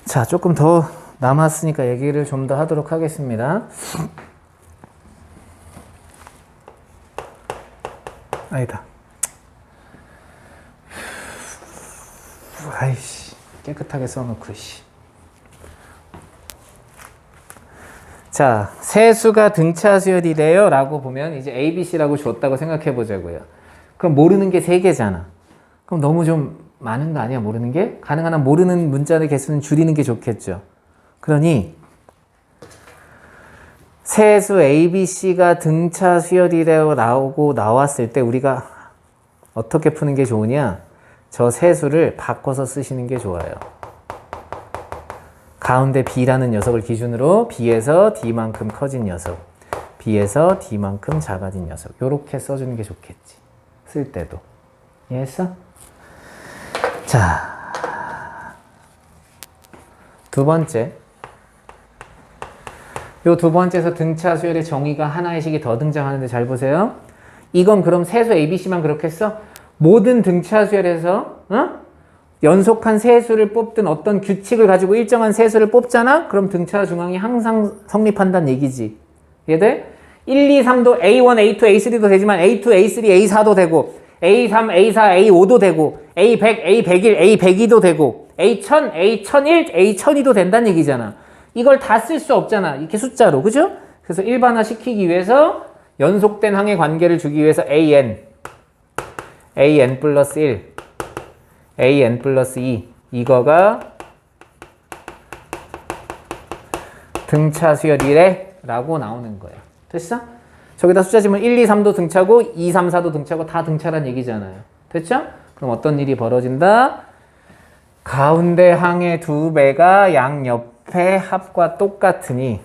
자, 조금 더 남았으니까 얘기를 좀 더 하도록 하겠습니다. 아니다. 아이씨, 깨끗하게 써놓고, 씨. 자, 세수가 등차 수열이래요 라고 보면 이제 A, B, C라고 줬다고 생각해 보자고요. 그럼 모르는 게 3개잖아. 그럼 너무 좀 많은 거 아니야, 모르는 게? 가능한 한 모르는 문자의 개수는 줄이는 게 좋겠죠. 그러니 세수 A, B, C가 등차 수열이라고 나왔을 때 우리가 어떻게 푸는 게 좋으냐? 저 세수를 바꿔서 쓰시는 게 좋아요. 가운데 B라는 녀석을 기준으로 B에서 D만큼 커진 녀석, B에서 D만큼 작아진 녀석, 요렇게 써주는 게 좋겠지. 쓸 때도. 이해했어? 자, 두 번째. 요 두 번째에서 등차 수열의 정의가 하나의 식이 더 등장하는데 잘 보세요. 이건 그럼 세수 ABC만 그렇게 써? 모든 등차 수열에서 연속한 세수를 뽑든 어떤 규칙을 가지고 일정한 세수를 뽑잖아? 그럼 등차 중앙이 항상 성립한다는 얘기지. 이해돼? 1, 2, 3도 A1, A2, A3도 되지만 A2, A3, A4도 되고 A3, A4, A5도 되고 A100, A101, A102도 되고 A1000, A1001, A1002도 된다는 얘기잖아. 이걸 다 쓸 수 없잖아. 이렇게 숫자로. 그죠? 그래서 일반화 시키기 위해서 연속된 항의 관계를 주기 위해서 AN, AN 플러스 1, AN 플러스 2 이거가 등차 수열이래 라고 나오는 거야. 됐어? 저기다 숫자 지면 1, 2, 3도 등차고 2, 3, 4도 등차고 다 등차란 얘기잖아요. 됐죠? 그럼 어떤 일이 벌어진다? 가운데 항의 2배가 양옆의 합과 똑같으니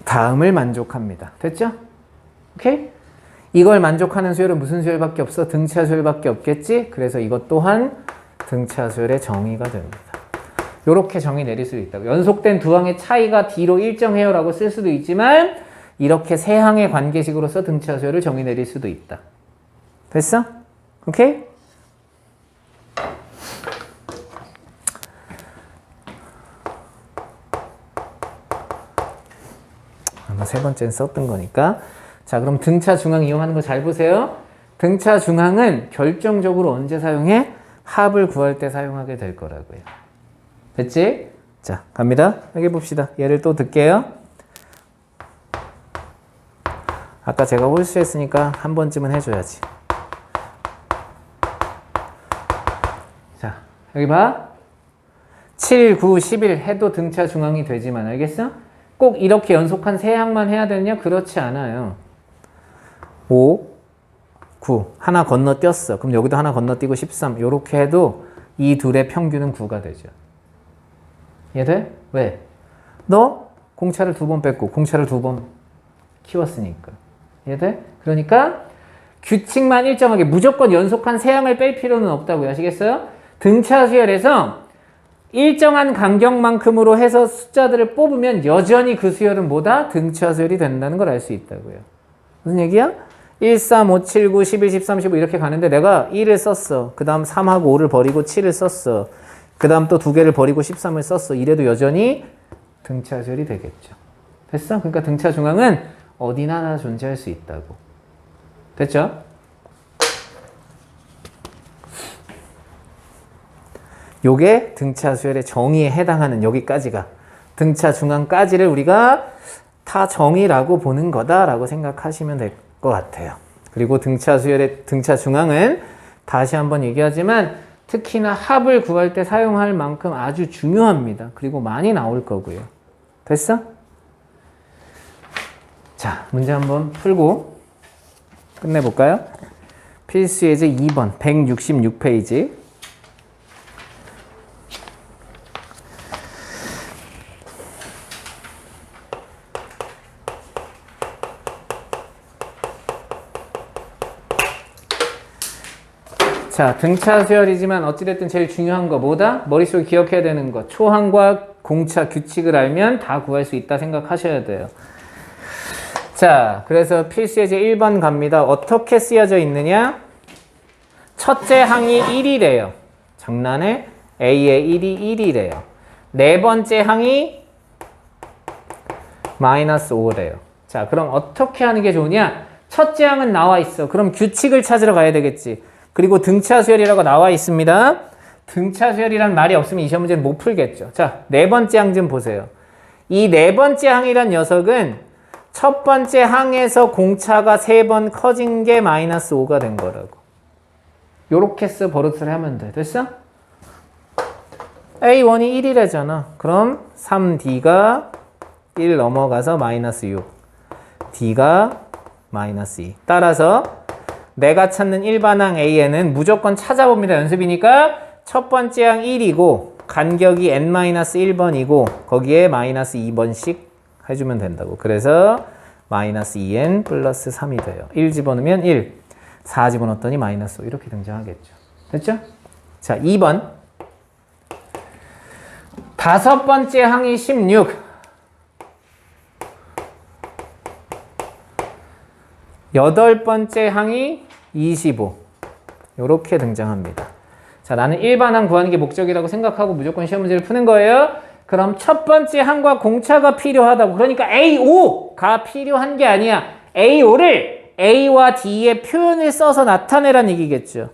다음을 만족합니다. 됐죠? 오케이? 이걸 만족하는 수열은 무슨 수열밖에 없어? 등차 수열밖에 없겠지? 그래서 이것 또한 등차 수열의 정의가 됩니다. 이렇게 정의 내릴 수도 있다고. 연속된 두 항의 차이가 D로 일정해요 라고 쓸 수도 있지만 이렇게 세 항의 관계식으로서 등차 수열을 정의 내릴 수도 있다. 됐어? 오케이? 아마 세 번째는 썼던 거니까. 자, 그럼 등차 중앙 이용하는 거 잘 보세요. 등차 중앙은 결정적으로 언제 사용해? 합을 구할 때 사용하게 될 거라고요. 됐지? 자, 갑니다. 여기 봅시다. 얘를 또 듣게요. 아까 제가 홀수했으니까 한 번쯤은 해줘야지. 자, 여기 봐. 7, 9, 11 해도 등차 중앙이 되지만 알겠어? 꼭 이렇게 연속한 세 항만 해야 되느냐? 그렇지 않아요. 5, 9 하나 건너뛰었어. 그럼 여기도 하나 건너뛰고 13 이렇게 해도 이 둘의 평균은 9가 되죠. 이해돼? 왜? 너 공차를 2번 뺐고 공차를 2번 키웠으니까. 이해돼? 그러니까 규칙만 일정하게 무조건 연속한 세 항을 뺄 필요는 없다고요. 아시겠어요? 등차 수열에서 일정한 간격만큼으로 해서 숫자들을 뽑으면 여전히 그 수열은 뭐다? 등차 수열이 된다는 걸 알 수 있다고요. 무슨 얘기야? 1, 3, 5, 7, 9, 11, 13, 15 이렇게 가는데 내가 1을 썼어. 그 다음 3하고 5를 버리고 7을 썼어. 그 다음 또 2개를 버리고 13을 썼어. 이래도 여전히 등차 수열이 되겠죠. 됐어? 그러니까 등차 중앙은 어디나 존재할 수 있다고. 됐죠? 요게 등차 수열의 정의에 해당하는 여기까지가 등차 중앙까지를 우리가 다 정의라고 보는 거다라고 생각하시면 될 것 같아요. 그리고 등차 수열의 등차 중앙은 다시 한번 얘기하지만 특히나 합을 구할 때 사용할 만큼 아주 중요합니다. 그리고 많이 나올 거고요. 됐어? 자, 문제 한번 풀고 끝내볼까요? 필수 예제 2번 166페이지. 자, 등차 수열이지만 어찌됐든 제일 중요한 거 뭐다? 머릿속에 기억해야 되는 거. 초항과 공차 규칙을 알면 다 구할 수 있다 생각하셔야 돼요. 자, 그래서 필수 예제 1번 갑니다. 어떻게 쓰여져 있느냐? 첫째 항이 1이래요. 장난해? A의 1이 1이래요. 네 번째 항이 마이너스 5래요. 자, 그럼 어떻게 하는 게 좋으냐? 첫째 항은 나와 있어. 그럼 규칙을 찾으러 가야 되겠지. 그리고 등차 수열이라고 나와 있습니다. 등차 수열이란 말이 없으면 이 시험 문제는 못 풀겠죠. 자, 네 번째 항 좀 보세요. 이 네 번째 항이란 녀석은 첫 번째 항에서 공차가 3번 커진 게 마이너스 5가 된 거라고. 요렇게 써 버릇을 하면 돼. 됐어? A1이 1이래잖아. 그럼 3D가 1 넘어가서 마이너스 6. D가 마이너스 2. 따라서 내가 찾는 일반항 A에는 무조건 찾아봅니다. 연습이니까 첫 번째 항 1이고 간격이 n-1번이고 거기에 마이너스 2번씩 해주면 된다고. 그래서 마이너스 2n 플러스 3이 돼요. 1 집어넣으면 1, 4 집어넣었더니 마이너스 5 이렇게 등장하겠죠. 됐죠? 자, 2번 다섯 번째 항이 16 여덟 번째 항이 25 이렇게 등장합니다. 자, 나는 일반항 구하는 게 목적이라고 생각하고 무조건 시험 문제를 푸는 거예요. 그럼 첫 번째 항과 공차가 필요하다고. 그러니까 A5가 필요한 게 아니야. A5를 A와 D의 표현을 써서 나타내란 얘기겠죠.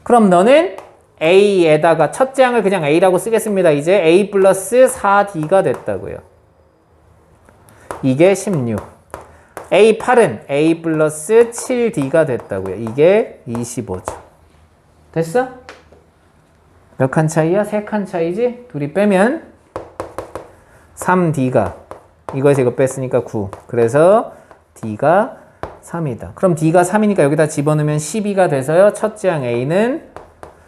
그럼 너는 A에다가 첫째 항을 그냥 A라고 쓰겠습니다. 이제 A 플러스 4D가 됐다고요. 이게 16. A8은 A 플러스 7D가 됐다고요. 이게 25죠. 됐어? 몇 칸 차이야? 3칸 차이지? 둘이 빼면 3D가 이거에서 이거 뺐으니까 9. 그래서 D가 3이다. 그럼 D가 3이니까 여기다 집어넣으면 12가 돼서요. 첫째 항 A는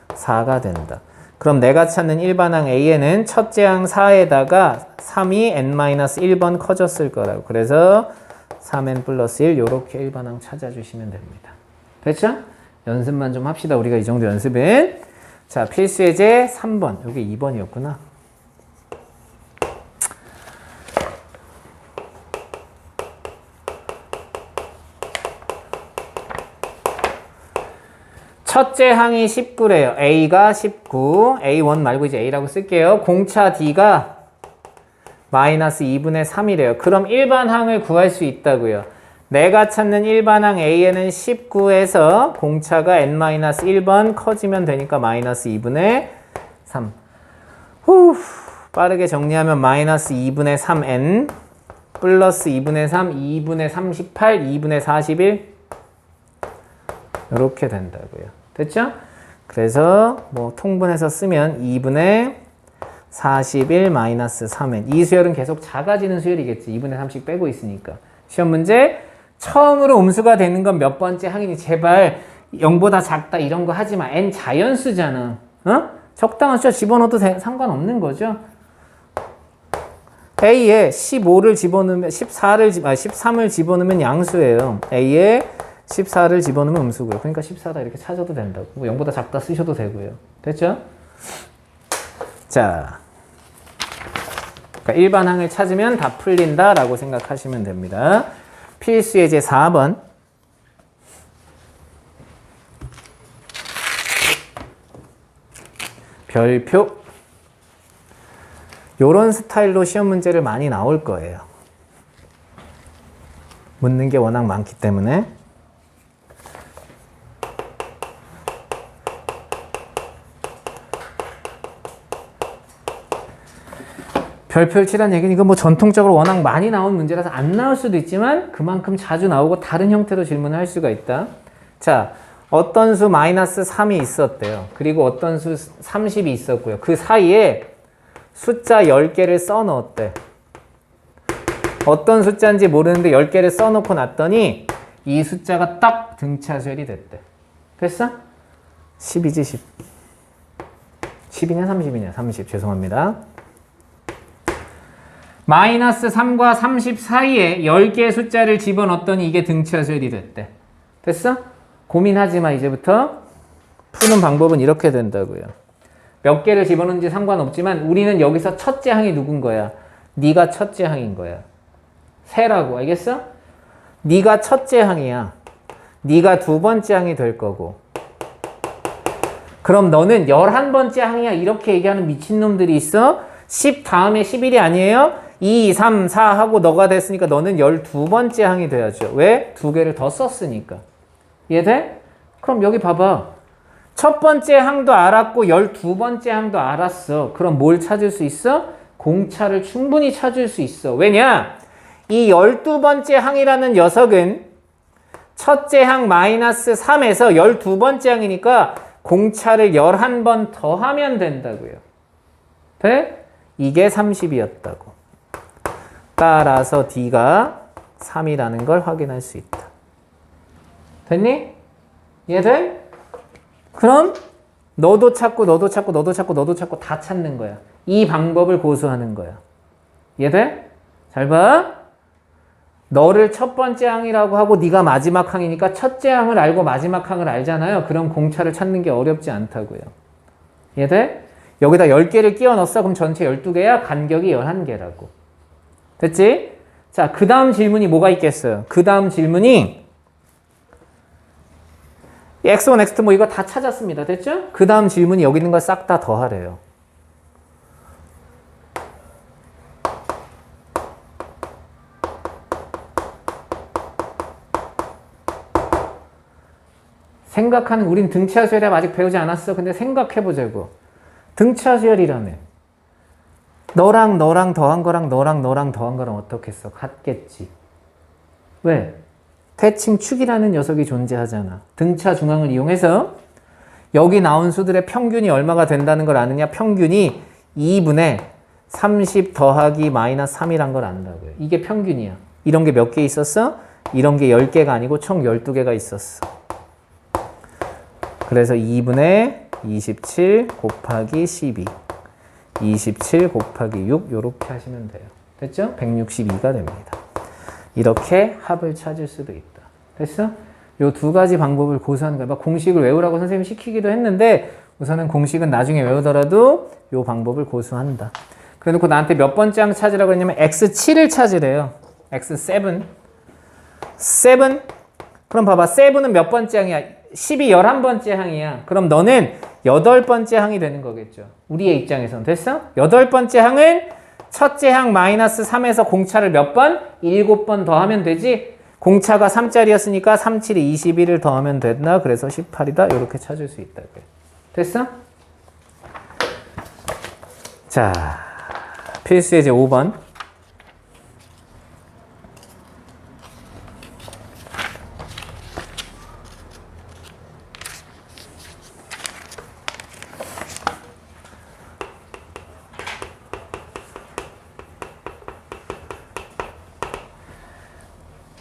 4가 된다. 그럼 내가 찾는 일반항 A에는 첫째 항 4에다가 3이 n-1번 커졌을 거라고. 그래서 3n 플러스 1 요렇게 일반항 찾아주시면 됩니다. 됐죠? 연습만 좀 합시다. 우리가 이 정도 연습은. 자, 필수 예제 3번. 여기 2번이었구나. 첫째 항이 19래요. A가 19. A1 말고 이제 A라고 쓸게요. 공차 D가 마이너스 2분의 3이래요. 그럼 일반항을 구할 수 있다고요. 내가 찾는 일반항 A에는 19에서 공차가 n-1번 커지면 되니까 마이너스 2분의 3. 빠르게 정리하면 마이너스 2분의 3n 플러스 2분의 3, 2분의 38, 2분의 41 이렇게 된다고요. 됐죠? 그래서 뭐 통분해서 쓰면 2분의 41 마이너스 3n. 이 수열은 계속 작아지는 수열이겠지. 2분의 3씩 빼고 있으니까. 시험 문제 처음으로 음수가 되는 건 몇 번째 항이니? 제발 0보다 작다 이런 거 하지 마. n 자연수잖아. 어? 적당한 숫자 집어넣어도 상관없는 거죠. A에 15를 집어넣으면 13을 집어넣으면 양수예요. A에 14를 집어넣으면 음수고요. 그러니까 14다 이렇게 찾아도 된다고. 0보다 작다 쓰셔도 되고요. 됐죠? 자, 그러니까 일반항을 찾으면 다 풀린다라고 생각하시면 됩니다. 필수 예제 4번. 별표. 요런 스타일로 시험 문제를 많이 나올 거예요. 묻는 게 워낙 많기 때문에. 별표를 치라는 얘기는 이거 뭐 전통적으로 워낙 많이 나온 문제라서 안 나올 수도 있지만 그만큼 자주 나오고 다른 형태로 질문을 할 수가 있다. 자, 어떤 수 마이너스 3이 있었대요. 그리고 어떤 수 30이 있었고요. 그 사이에 숫자 10개를 써 넣었대. 어떤 숫자인지 모르는데 10개를 써 놓고 났더니 이 숫자가 딱 등차수열이 됐대. 됐어? 10이지 10. 10이냐 30이냐 30. 죄송합니다. 마이너스 3과 30 사이에 10개의 숫자를 집어넣었더니 이게 등차수열이 됐대. 됐어? 고민하지 마. 이제부터 푸는 방법은 이렇게 된다고요. 몇 개를 집어넣는지 상관없지만 우리는 여기서 첫째 항이 누군 거야? 네가 첫째 항인 거야. 세라고. 알겠어? 네가 첫째 항이야. 네가 두 번째 항이 될 거고. 그럼 너는 11번째 항이야. 이렇게 얘기하는 미친놈들이 있어? 10 다음에 11이 아니에요? 2, 3, 4 하고 너가 됐으니까 너는 12번째 항이 돼야죠. 왜? 두 개를 더 썼으니까. 이해돼? 그럼 여기 봐봐. 첫 번째 항도 알았고 12번째 항도 알았어. 그럼 뭘 찾을 수 있어? 공차를 충분히 찾을 수 있어. 왜냐? 이 12번째 항이라는 녀석은 첫째 항 마이너스 3에서 12번째 항이니까 공차를 11번 더하면 된다고요. 돼? 이게 30이었다고. 따라서 D가 3이라는 걸 확인할 수 있다. 됐니? 이해돼? 그럼 너도 찾고 너도 찾고 너도 찾고 너도 찾고 다 찾는 거야. 이 방법을 고수하는 거야. 이해돼? 잘 봐. 너를 첫 번째 항이라고 하고 네가 마지막 항이니까 첫째 항을 알고 마지막 항을 알잖아요. 그럼 공차를 찾는 게 어렵지 않다고요. 이해돼? 여기다 10개를 끼워 넣었어. 그럼 전체 12개야. 간격이 11개라고. 됐지? 자, 그 다음 질문이 뭐가 있겠어요? 그 다음 질문이 x1, x2 뭐 이거 다 찾았습니다. 됐죠? 그 다음 질문이 여기 있는 걸 싹 다 더하래요. 생각하는, 우린 등차수열이라 아직 배우지 않았어. 근데 생각해보자고. 등차수열이라며. 너랑 너랑 더한 거랑 너랑 너랑 더한 거랑 어떻겠어? 같겠지. 왜? 대칭축이라는 녀석이 존재하잖아. 등차 중앙을 이용해서 여기 나온 수들의 평균이 얼마가 된다는 걸 아느냐? 평균이 2분의 30 더하기 마이너스 3이란 걸 안다고요. 이게 평균이야. 이런 게 몇 개 있었어? 이런 게 10개가 아니고 총 12개가 있었어. 그래서 2분의 27 곱하기 12. 27 곱하기 6 이렇게 하시면 돼요. 됐죠? 162가 됩니다. 이렇게 합을 찾을 수도 있다. 됐어? 요 두 가지 방법을 고수하는 거야. 막 공식을 외우라고 선생님이 시키기도 했는데 우선은 공식은 나중에 외우더라도 요 방법을 고수한다. 그래놓고 나한테 몇 번째 항 찾으라고 했냐면 x7을 찾으래요. x7. 7. 그럼 봐봐. 7은 몇 번째 항이야? 10이 11번째 항이야. 그럼 너는 8번째 항이 되는 거겠죠. 우리의 입장에서는. 됐어? 8번째 항은 첫째 항 마이너스 3에서 공차를 몇 번? 7번 더하면 되지. 공차가 3짜리였으니까 3, 7이 21을 더하면 된다. 그래서 18이다. 이렇게 찾을 수 있다. 됐어? 자, 필수 예제 5번.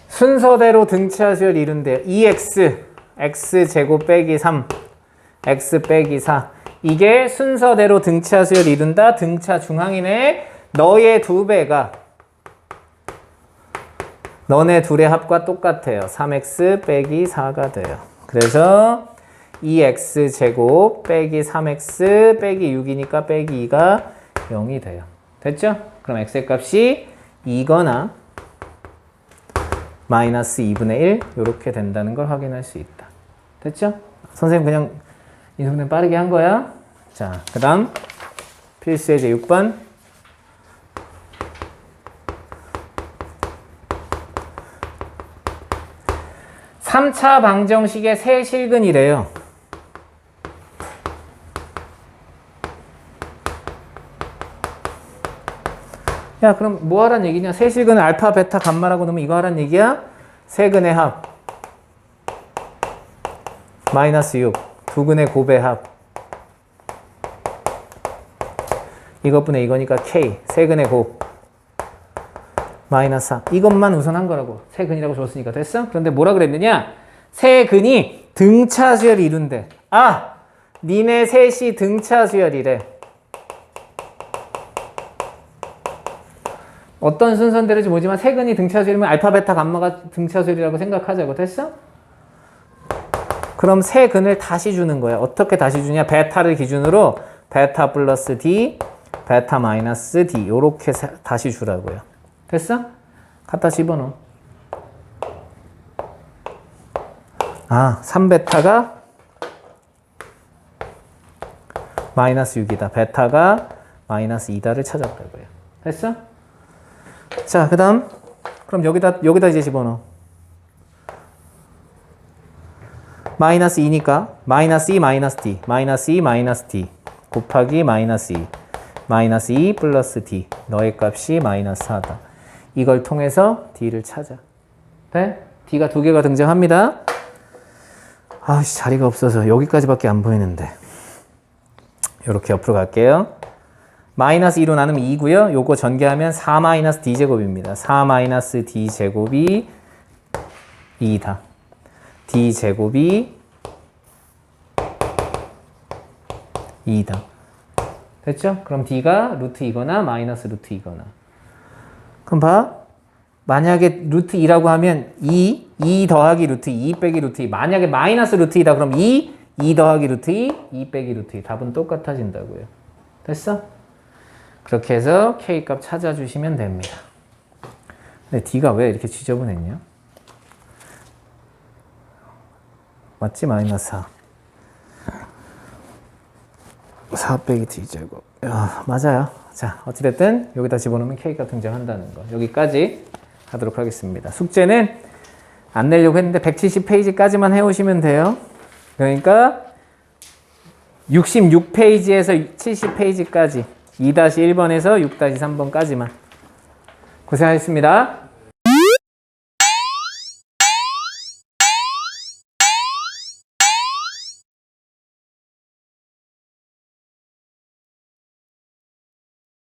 순서대로 등차수열 이룬대요. 2x, x제곱 빼기 3, x 빼기 4. 이게 순서대로 등차수열 이룬다. 등차 중앙이네. 너의 2배가 너네 둘의 합과 똑같아요. 3x 빼기 4가 돼요. 그래서 2x제곱 빼기 3x 빼기 6이니까 빼기 2가 0이 돼요. 됐죠? 그럼 x의 값이 2거나 마이너스 2분의 1 이렇게 된다는 걸 확인할 수 있다. 됐죠? 선생님 그냥 이 정도는 빠르게 한 거야. 자, 그 다음 필수 예제 6번. 3차 방정식의 세 실근이래요. 야, 그럼 뭐 하란 얘기냐? 세 실근을 알파, 베타, 감마라고 넣으면 이거 하란 얘기야? 세근의 합 마이너스 6, 두근의 곱의 합 이것분의 이거니까 K, 세근의 곱 마이너스 4. 이것만 우선 한 거라고. 세근이라고 줬으니까 됐어? 그런데 뭐라 그랬느냐? 세근이 등차 수열이 이룬대. 아! 니네 셋이 등차 수열이래. 어떤 순서인지 모르지만 세근이 등차 수열이면 알파, 베타, 감마가 등차 수열이라고 생각하자고. 됐어? 그럼 세근을 다시 주는 거야. 어떻게 다시 주냐? 베타를 기준으로 베타 플러스 D, 베타 마이너스 D 요렇게 다시 주라고요. 됐어? 갖다 집어넣어. 아, 3베타가 마이너스 6이다. 베타가 마이너스 2다를 찾았다고요. 됐어? 자, 그 다음 그럼 여기다 이제 집어넣어. 마이너스 2니까 마이너스 2 마이너스 D 마이너스 2 마이너스 D 곱하기 마이너스 2 마이너스 2 플러스 D 너의 값이 마이너스 4다. 이걸 통해서 D를 찾아. 네? D가 2개가 등장합니다. 아씨, 자리가 없어서 여기까지밖에 안 보이는데. 이렇게 옆으로 갈게요. 마이너스 2로 나누면 2고요. 요거 전개하면 4 마이너스 D제곱입니다. 4 마이너스 D제곱이 2다. D제곱이 2다. 됐죠? 그럼 D가 루트 2거나 마이너스 루트 2거나. 그럼 봐. 만약에 루트 2라고 하면 2 더하기 루트 2 빼기 루트 2. 만약에 마이너스 루트 2다 그럼 2 더하기 루트 2 빼기 루트 2. 답은 똑같아진다고요. 됐어? 그렇게 해서 K값 찾아주시면 됩니다. 근데 D가 왜 이렇게 지저분했냐? 맞지? 마이너스 4. 4 빼기 D제곱. 맞아요. 자, 어찌됐든 여기다 집어넣으면 K가 등장한다는 거. 여기까지 하도록 하겠습니다. 숙제는 안 내려고 했는데 170페이지까지만 해오시면 돼요. 그러니까 66페이지에서 70페이지까지 2-1번에서 6-3번까지만 고생하셨습니다.